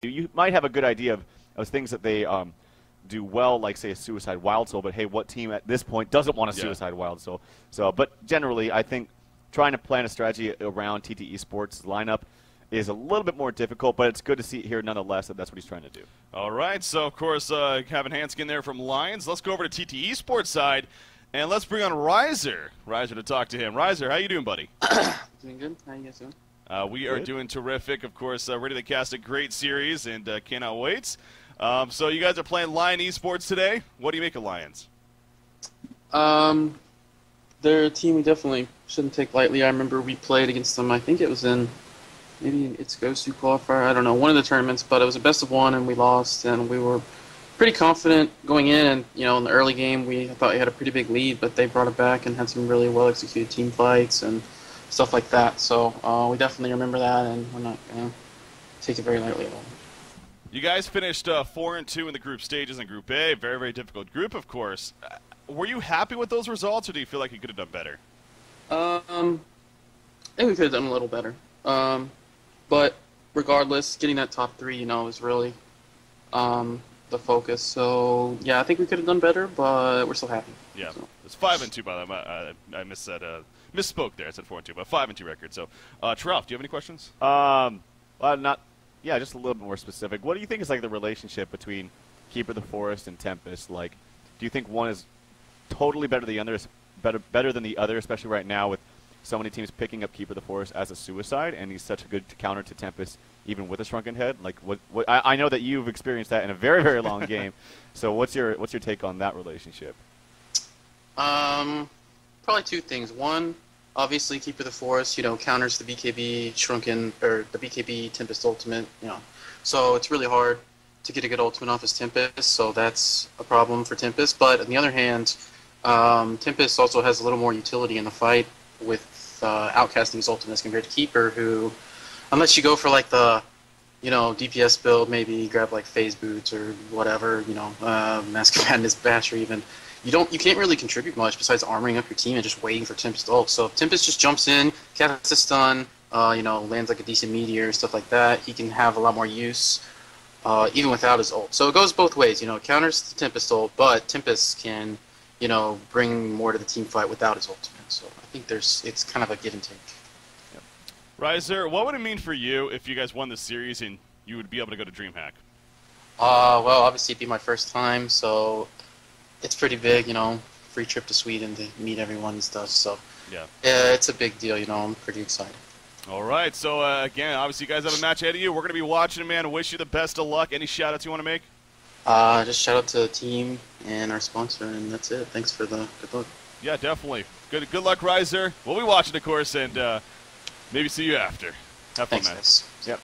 You might have a good idea of things that they do well, like say a suicide wild soul. But hey, what team at this point doesn't want a Yeah. suicide wild soul? So, but generally, I think trying to plan a strategy around TTE Sports lineup is a little bit more difficult. But it's good to see here nonetheless that that's what he's trying to do. All right, so of course, Kevin Hanskin there from Lions. Let's go over to TTE Sports side, and let's bring on Riser to talk to him. Riser, how you doing, buddy? Doing good. How you guys doing? We are Good. doing terrific, of course, ready to cast a great series, and cannot wait. So you guys are playing Lion Esports today. What do you make of Lions? They're a team we definitely shouldn't take lightly. I remember we played against them. I think it was in maybe it's Gosu qualifier. I don't know, one of the tournaments, but it was a best of one, and we lost. And we were pretty confident going in. And in the early game, we thought we had a pretty big lead, but they brought it back and had some really well executed team fights and stuff like that. So we definitely remember that, and we're not going to take it very lightly at all. You guys finished 4-2 in the group stages in Group A. Very, very difficult group, of course. Were you happy with those results, or do you feel like you could have done better? I think we could have done a little better. But regardless, getting that top three, is really the focus. So yeah, I think we could have done better, but we're still happy. Yeah, So. it's 5-2 by the way. I misspoke there. I said 4-2, but 5-2 record. So, Truff, do you have any questions? Yeah, just a little bit more specific. What do you think is like the relationship between Keeper of the Forest and TteS? Like, do you think one is totally better than the other, especially right now with so many teams picking up Keeper of the Forest as a suicide, and he's such a good counter to TteS even with a shrunken head? Like, I know that you've experienced that in a very, very long game. So what's your take on that relationship? Probably two things. One, obviously, Keeper of the Forest, counters the BKB Shrunken, or the BKB Tempest Ultimate, So it's really hard to get a good ultimate off his Tempest, so that's a problem for Tempest. But on the other hand, Tempest also has a little more utility in the fight with outcasting his ultimates compared to Keeper, who, unless you go for like the, DPS build, maybe grab like Phase Boots or whatever, Mask of Madness Bash, or even you can't really contribute much besides armoring up your team and just waiting for Tempest ult. So if Tempest just jumps in, casts a stun, lands like a decent meteor, stuff like that, he can have a lot more use, even without his ult. So it goes both ways. It counters the Tempest ult, but Tempest can, bring more to the team fight without his ultimate. So I think it's kind of a give and take. Riser, what would it mean for you if you guys won the series and you would be able to go to DreamHack? Well, obviously it'd be my first time, so it's pretty big, free trip to Sweden to meet everyone and stuff. So Yeah. It's a big deal, I'm pretty excited. All right, so again, obviously you guys have a match ahead of you. We're going to be watching, man. Wish you the best of luck. Any shout-outs you want to make? Just shout out to the team and our sponsor, and that's it. Thanks for the good luck. Yeah, definitely. Good luck, Riser. We'll be watching, of course, and maybe see you after. Have fun, Thanks, man. guys. Yep.